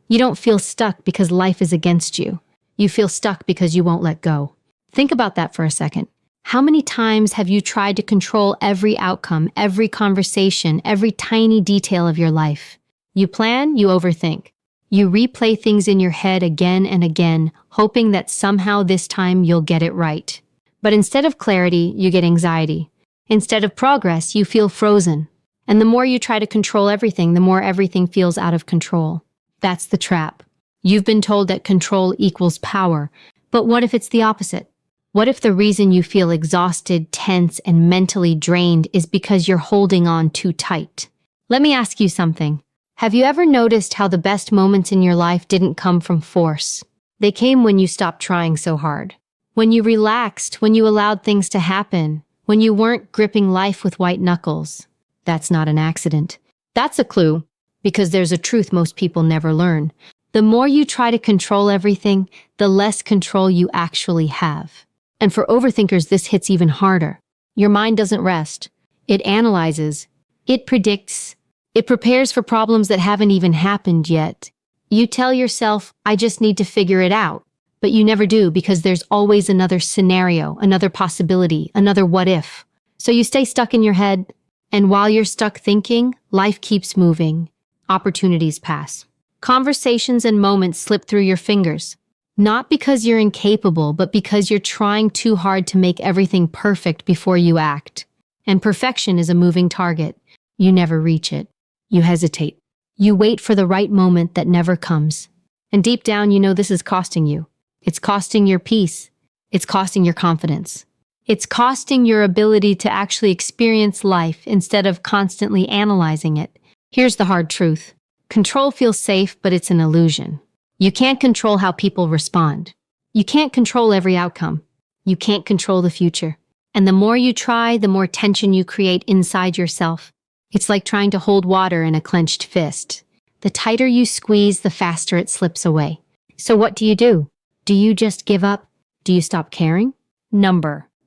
You don't feel stuck because life is against you. You feel stuck because you won't let go. Think about that for a second. How many times have you tried to control every outcome, every conversation, every tiny detail of your life? You plan, you overthink. You replay things in your head again and again, hoping that somehow this time you'll get it right. But instead of clarity, you get anxiety. Instead of progress, you feel frozen. And the more you try to control everything, the more everything feels out of control. That's the trap. You've been told that control equals power, but what if it's the opposite? What if the reason you feel exhausted, tense, and mentally drained is because you're holding on too tight? Let me ask you something. Have you ever noticed how the best moments in your life didn't come from force? They came when you stopped trying so hard. When you relaxed, when you allowed things to happen, when you weren't gripping life with white knuckles. That's not an accident. That's a clue, because there's a truth most people never learn. The more you try to control everything, the less control you actually have. And for overthinkers, this hits even harder. Your mind doesn't rest. It analyzes. It predicts. It prepares for problems that haven't even happened yet. You tell yourself, I just need to figure it out. But you never do, because there's always another scenario, another possibility, another what if. So you stay stuck in your head, and while you're stuck thinking, life keeps moving. Opportunities pass. Conversations and moments slip through your fingers. Not because you're incapable, but because you're trying too hard to make everything perfect before you act. And perfection is a moving target. You never reach it. You hesitate. You wait for the right moment that never comes. And deep down, you know this is costing you. It's costing your peace. It's costing your confidence. It's costing your ability to actually experience life instead of constantly analyzing it. Here's the hard truth. Control feels safe, but it's an illusion. You can't control how people respond. You can't control every outcome. You can't control the future. And the more you try, the more tension you create inside yourself. It's like trying to hold water in a clenched fist. The tighter you squeeze, the faster it slips away. So what do? Do you just give up? Do you stop caring?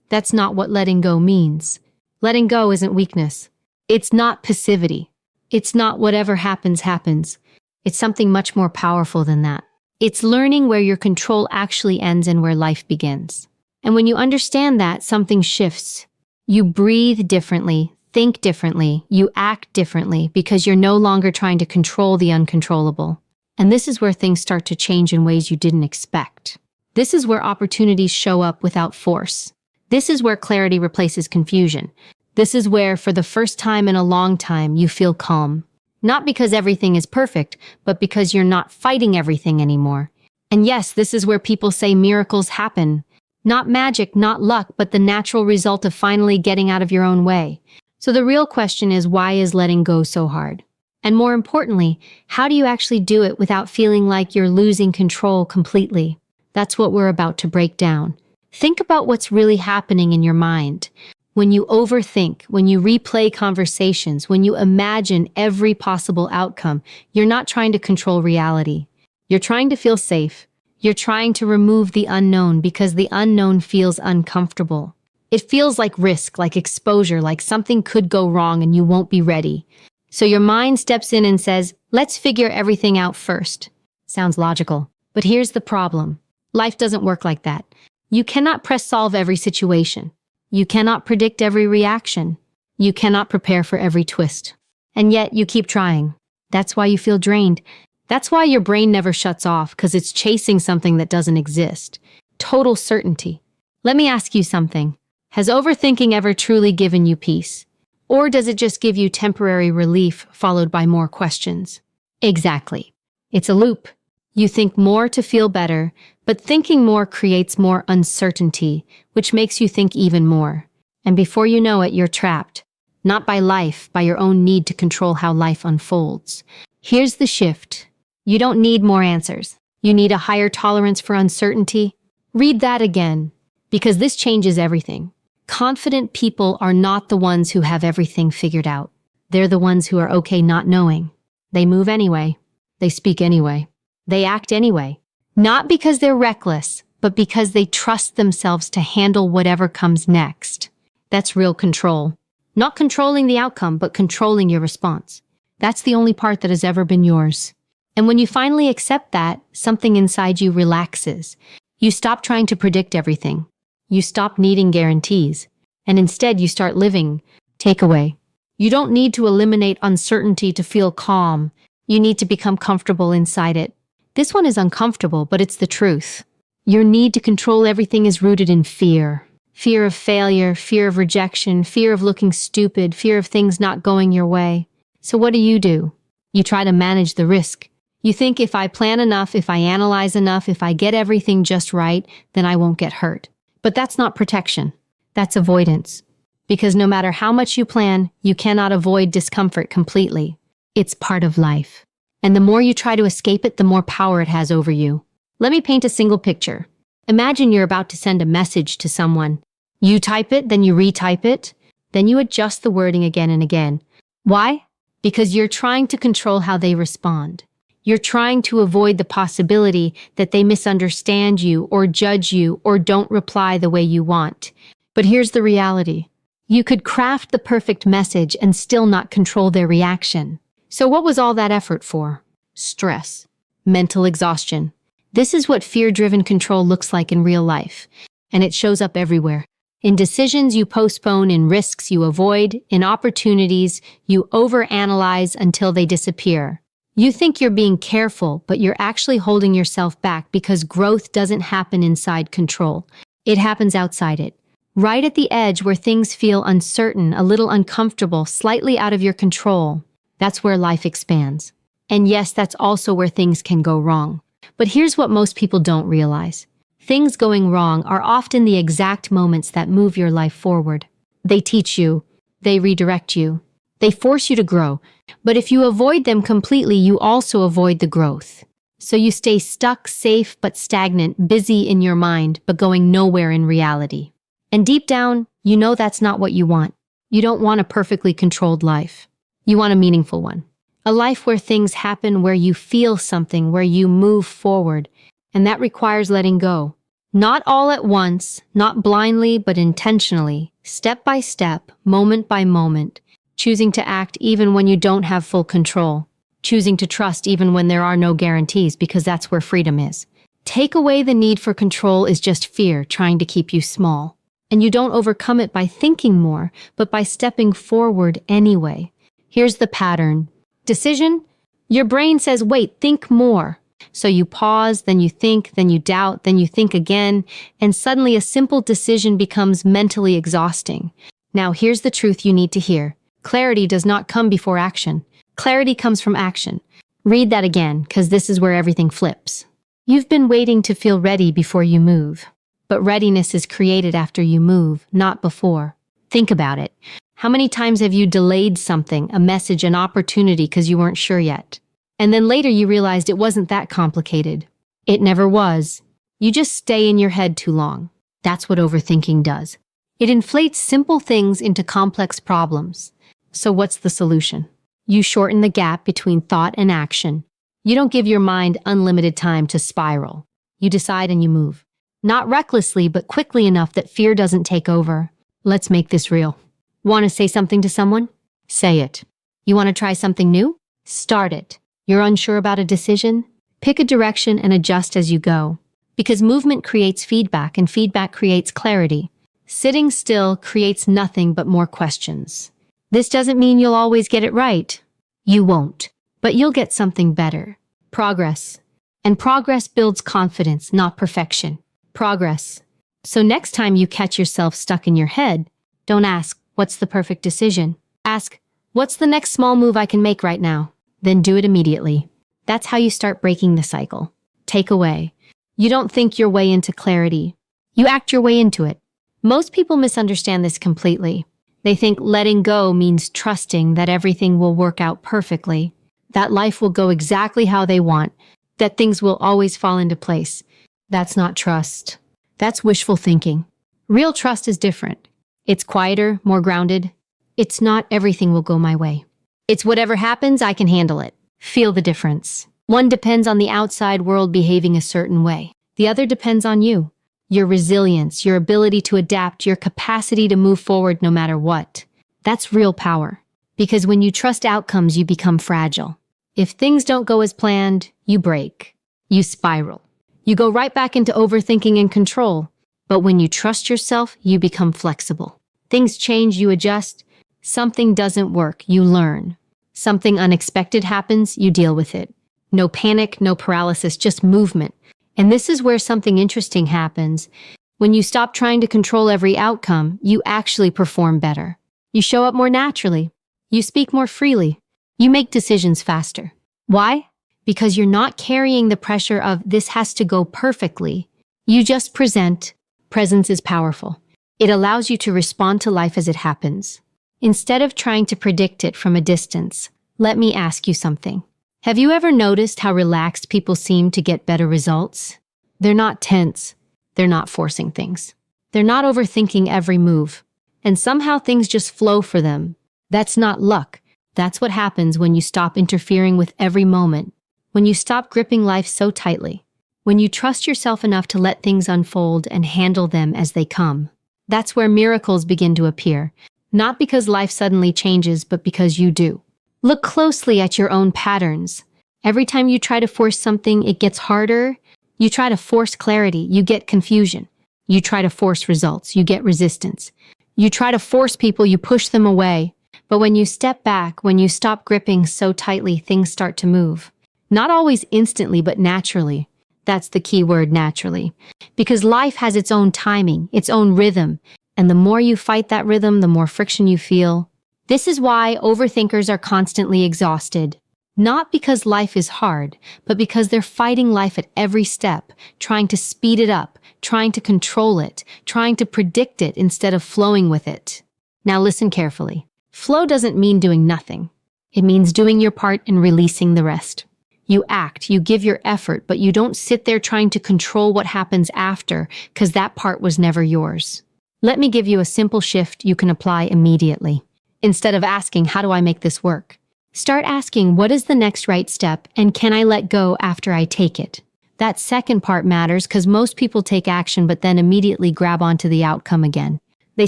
That's not what letting go means. Letting go isn't weakness. It's not passivity. It's not whatever happens, happens. It's something much more powerful than that. It's learning where your control actually ends and where life begins. And when you understand that, something shifts. You breathe differently, think differently, you act differently because you're no longer trying to control the uncontrollable. And this is where things start to change in ways you didn't expect. This is where opportunities show up without force. This is where clarity replaces confusion. This is where, for the first time in a long time, you feel calm. Not because everything is perfect, but because you're not fighting everything anymore. And yes, this is where people say miracles happen. Not magic, not luck, but the natural result of finally getting out of your own way. So the real question is, why is letting go so hard? And more importantly, how do you actually do it without feeling like you're losing control completely? That's what we're about to break down. Think about what's really happening in your mind. When you overthink, when you replay conversations, when you imagine every possible outcome, you're not trying to control reality. You're trying to feel safe. You're trying to remove the unknown because the unknown feels uncomfortable. It feels like risk, like exposure, like something could go wrong and you won't be ready. So your mind steps in and says, let's figure everything out first. Sounds logical. But here's the problem. Life doesn't work like that. You cannot press solve every situation. You cannot predict every reaction. You cannot prepare for every twist. And yet you keep trying. That's why you feel drained. That's why your brain never shuts off, because it's chasing something that doesn't exist. Total certainty. Let me ask you something. Has overthinking ever truly given you peace? Or does it just give you temporary relief followed by more questions? Exactly. It's a loop. You think more to feel better, but thinking more creates more uncertainty, which makes you think even more. And before you know it, you're trapped. Not by life, by your own need to control how life unfolds. Here's the shift. You don't need more answers. You need a higher tolerance for uncertainty. Read that again, because this changes everything. Confident people are not the ones who have everything figured out. They're the ones who are okay not knowing. They move anyway. They speak anyway. They act anyway. Not because they're reckless, but because they trust themselves to handle whatever comes next. That's real control. Not controlling the outcome, but controlling your response. That's the only part that has ever been yours. And when you finally accept that, something inside you relaxes. You stop trying to predict everything. You stop needing guarantees. And instead you start living. Takeaway. You don't need to eliminate uncertainty to feel calm. You need to become comfortable inside it. This one is uncomfortable, but it's the truth. Your need to control everything is rooted in fear. Fear of failure, fear of rejection, fear of looking stupid, fear of things not going your way. So what do? You try to manage the risk. You think if I plan enough, if I analyze enough, if I get everything just right, then I won't get hurt. But that's not protection. That's avoidance. Because no matter how much you plan, you cannot avoid discomfort completely. It's part of life. And the more you try to escape it, the more power it has over you. Let me paint a single picture. Imagine you're about to send a message to someone. You type it, then you retype it, then you adjust the wording again and again. Why? Because you're trying to control how they respond. You're trying to avoid the possibility that they misunderstand you or judge you or don't reply the way you want. But here's the reality. You could craft the perfect message and still not control their reaction. So what was all that effort for? Stress. Mental exhaustion. This is what fear-driven control looks like in real life. And it shows up everywhere. In decisions you postpone, in risks you avoid, in opportunities you overanalyze until they disappear. You think you're being careful, but you're actually holding yourself back because growth doesn't happen inside control. It happens outside it. Right at the edge where things feel uncertain, a little uncomfortable, slightly out of your control. That's where life expands. And yes, that's also where things can go wrong. But here's what most people don't realize. Things going wrong are often the exact moments that move your life forward. They teach you. They redirect you. They force you to grow. But if you avoid them completely, you also avoid the growth. So you stay stuck, safe, but stagnant, busy in your mind, but going nowhere in reality. And deep down, you know that's not what you want. You don't want a perfectly controlled life. You want a meaningful one. A life where things happen, where you feel something, where you move forward. And that requires letting go. Not all at once, not blindly, but intentionally, step by step, moment by moment, choosing to act even when you don't have full control, choosing to trust even when there are no guarantees, because that's where freedom is. Take away the need for control is just fear trying to keep you small. And you don't overcome it by thinking more, but by stepping forward anyway. Here's the pattern. Decision? Your brain says, wait, think more. So you pause, then you think, then you doubt, then you think again, and suddenly a simple decision becomes mentally exhausting. Now here's the truth you need to hear. Clarity does not come before action. Clarity comes from action. Read that again, because this is where everything flips. You've been waiting to feel ready before you move. But readiness is created after you move, not before. Think about it. How many times have you delayed something, a message, an opportunity because you weren't sure yet? And then later you realized it wasn't that complicated. It never was. You just stay in your head too long. That's what overthinking does. It inflates simple things into complex problems. So what's the solution? You shorten the gap between thought and action. You don't give your mind unlimited time to spiral. You decide and you move. Not recklessly, but quickly enough that fear doesn't take over. Let's make this real. Want to say something to someone? Say it. You want to try something new? Start it. You're unsure about a decision? Pick a direction and adjust as you go. Because movement creates feedback, and feedback creates clarity. Sitting still creates nothing but more questions. This doesn't mean you'll always get it right. You won't. But you'll get something better. Progress. And progress builds confidence, not perfection. Progress. So next time you catch yourself stuck in your head, don't ask, what's the perfect decision? Ask, what's the next small move I can make right now? Then do it immediately. That's how you start breaking the cycle. Takeaway. You don't think your way into clarity. You act your way into it. Most people misunderstand this completely. They think letting go means trusting that everything will work out perfectly, that life will go exactly how they want, that things will always fall into place. That's not trust. That's wishful thinking. Real trust is different. It's quieter, more grounded. It's not everything will go my way. It's whatever happens, I can handle it. Feel the difference. One depends on the outside world behaving a certain way. The other depends on you. Your resilience, your ability to adapt, your capacity to move forward no matter what. That's real power. Because when you trust outcomes, you become fragile. If things don't go as planned, you break. You spiral. You go right back into overthinking and control. But when you trust yourself, you become flexible. Things change, you adjust. Something doesn't work, you learn. Something unexpected happens, you deal with it. No panic, no paralysis, just movement. And this is where something interesting happens. When you stop trying to control every outcome, you actually perform better. You show up more naturally. You speak more freely. You make decisions faster. Why? Because you're not carrying the pressure of this has to go perfectly. You just present. Presence is powerful. It allows you to respond to life as it happens. Instead of trying to predict it from a distance, let me ask you something. Have you ever noticed how relaxed people seem to get better results? They're not tense. They're not forcing things. They're not overthinking every move. And somehow things just flow for them. That's not luck. That's what happens when you stop interfering with every moment. When you stop gripping life so tightly. When you trust yourself enough to let things unfold and handle them as they come. That's where miracles begin to appear. Not because life suddenly changes, but because you do. Look closely at your own patterns. Every time you try to force something, it gets harder. You try to force clarity, you get confusion. You try to force results, you get resistance. You try to force people, you push them away. But when you step back, when you stop gripping so tightly, things start to move. Not always instantly, but naturally. That's the key word, naturally. Because life has its own timing, its own rhythm. And the more you fight that rhythm, the more friction you feel. This is why overthinkers are constantly exhausted. Not because life is hard, but because they're fighting life at every step, trying to speed it up, trying to control it, trying to predict it instead of flowing with it. Now listen carefully. Flow doesn't mean doing nothing. It means doing your part and releasing the rest. You act, you give your effort, but you don't sit there trying to control what happens after, because that part was never yours. Let me give you a simple shift you can apply immediately. Instead of asking, how do I make this work? Start asking, what is the next right step, and can I let go after I take it? That second part matters because most people take action but then immediately grab onto the outcome again. They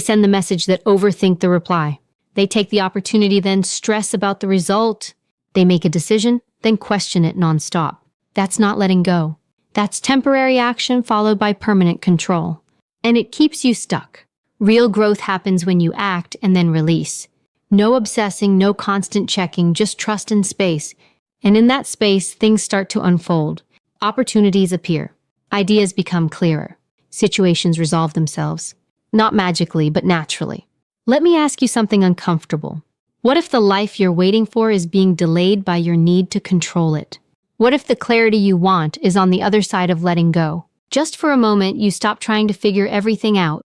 send the message that overthink the reply. They take the opportunity, then stress about the result. They make a decision, then question it nonstop. That's not letting go. That's temporary action followed by permanent control. And it keeps you stuck. Real growth happens when you act and then release. No obsessing, no constant checking, just trust and space. And in that space, things start to unfold. Opportunities appear. Ideas become clearer. Situations resolve themselves. Not magically, but naturally. Let me ask you something uncomfortable. What if the life you're waiting for is being delayed by your need to control it? What if the clarity you want is on the other side of letting go? Just for a moment, you stop trying to figure everything out.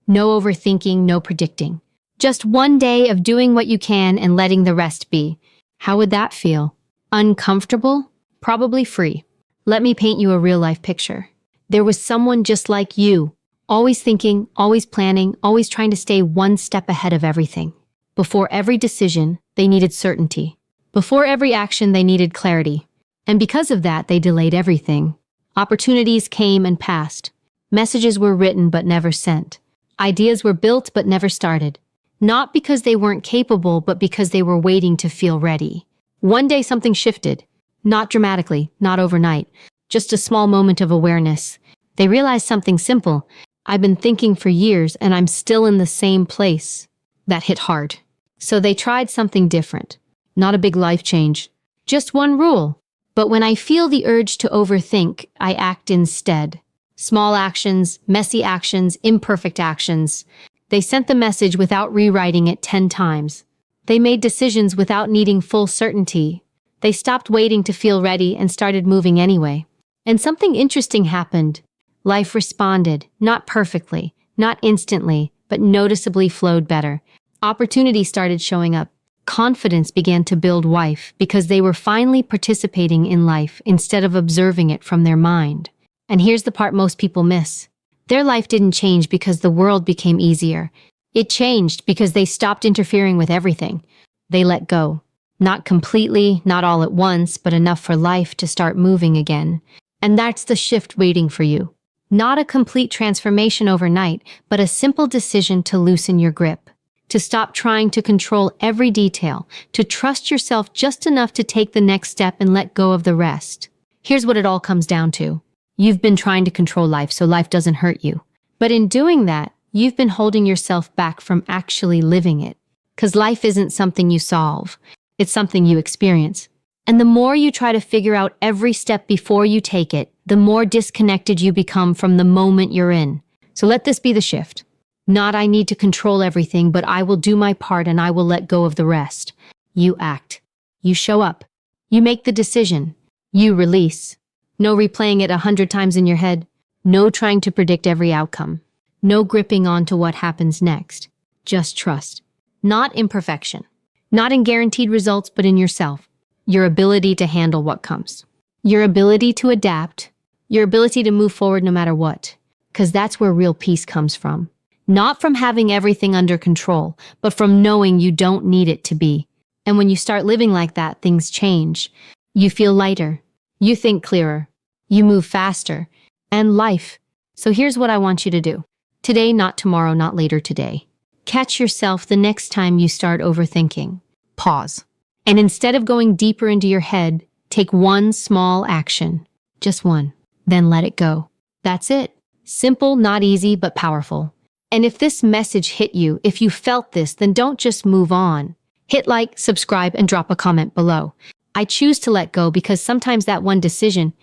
No overthinking, no predicting. Just one day of doing what you can and letting the rest be. How would that feel? Uncomfortable? Probably free. Let me paint you a real-life picture. There was someone just like you, always thinking, always planning, always trying to stay one step ahead of everything. Before every decision, they needed certainty. Before every action, they needed clarity. And because of that, they delayed everything. Opportunities came and passed. Messages were written but never sent. Ideas were built but never started. Not because they weren't capable, but because they were waiting to feel ready. One day something shifted. Not dramatically, not overnight. Just a small moment of awareness. They realized something simple. I've been thinking for years and I'm still in the same place. That hit hard. So they tried something different. Not a big life change. Just one rule. But when I feel the urge to overthink, I act instead. Small actions, messy actions, imperfect actions. They sent the message without rewriting it 10 times. They made decisions without needing full certainty. They stopped waiting to feel ready and started moving anyway. And something interesting happened. Life responded, not perfectly, not instantly, but noticeably flowed better. Opportunity started showing up. Confidence began to build life because they were finally participating in life instead of observing it from their mind. And here's the part most people miss. Their life didn't change because the world became easier. It changed because they stopped interfering with everything. They let go. Not completely, not all at once, but enough for life to start moving again. And that's the shift waiting for you. Not a complete transformation overnight, but a simple decision to loosen your grip. to stop trying to control every detail, to trust yourself just enough to take the next step and let go of the rest. Here's what it all comes down to. You've been trying to control life so life doesn't hurt you. But in doing that, you've been holding yourself back from actually living it. Because life isn't something you solve, it's something you experience. And the more you try to figure out every step before you take it, the more disconnected you become from the moment you're in. So let this be the shift. Not I need to control everything, but I will do my part and I will let go of the rest. You act. You show up. You make the decision. You release. No replaying it 100 times in your head. No trying to predict every outcome. No gripping on to what happens next. Just trust. Not imperfection. Not in guaranteed results, but in yourself. Your ability to handle what comes. Your ability to adapt. Your ability to move forward no matter what. Because that's where real peace comes from. Not from having everything under control, but from knowing you don't need it to be. And when you start living like that, things change. You feel lighter. You think clearer. You move faster. And life. So here's what I want you to do. Today, not tomorrow, not later today. Catch yourself the next time you start overthinking. Pause. And instead of going deeper into your head, take one small action. Just one. Then let it go. That's it. Simple, not easy, but powerful. And if this message hit you, if you felt this, then don't just move on. Hit like, subscribe, and drop a comment below. I choose to let go because sometimes that one decision,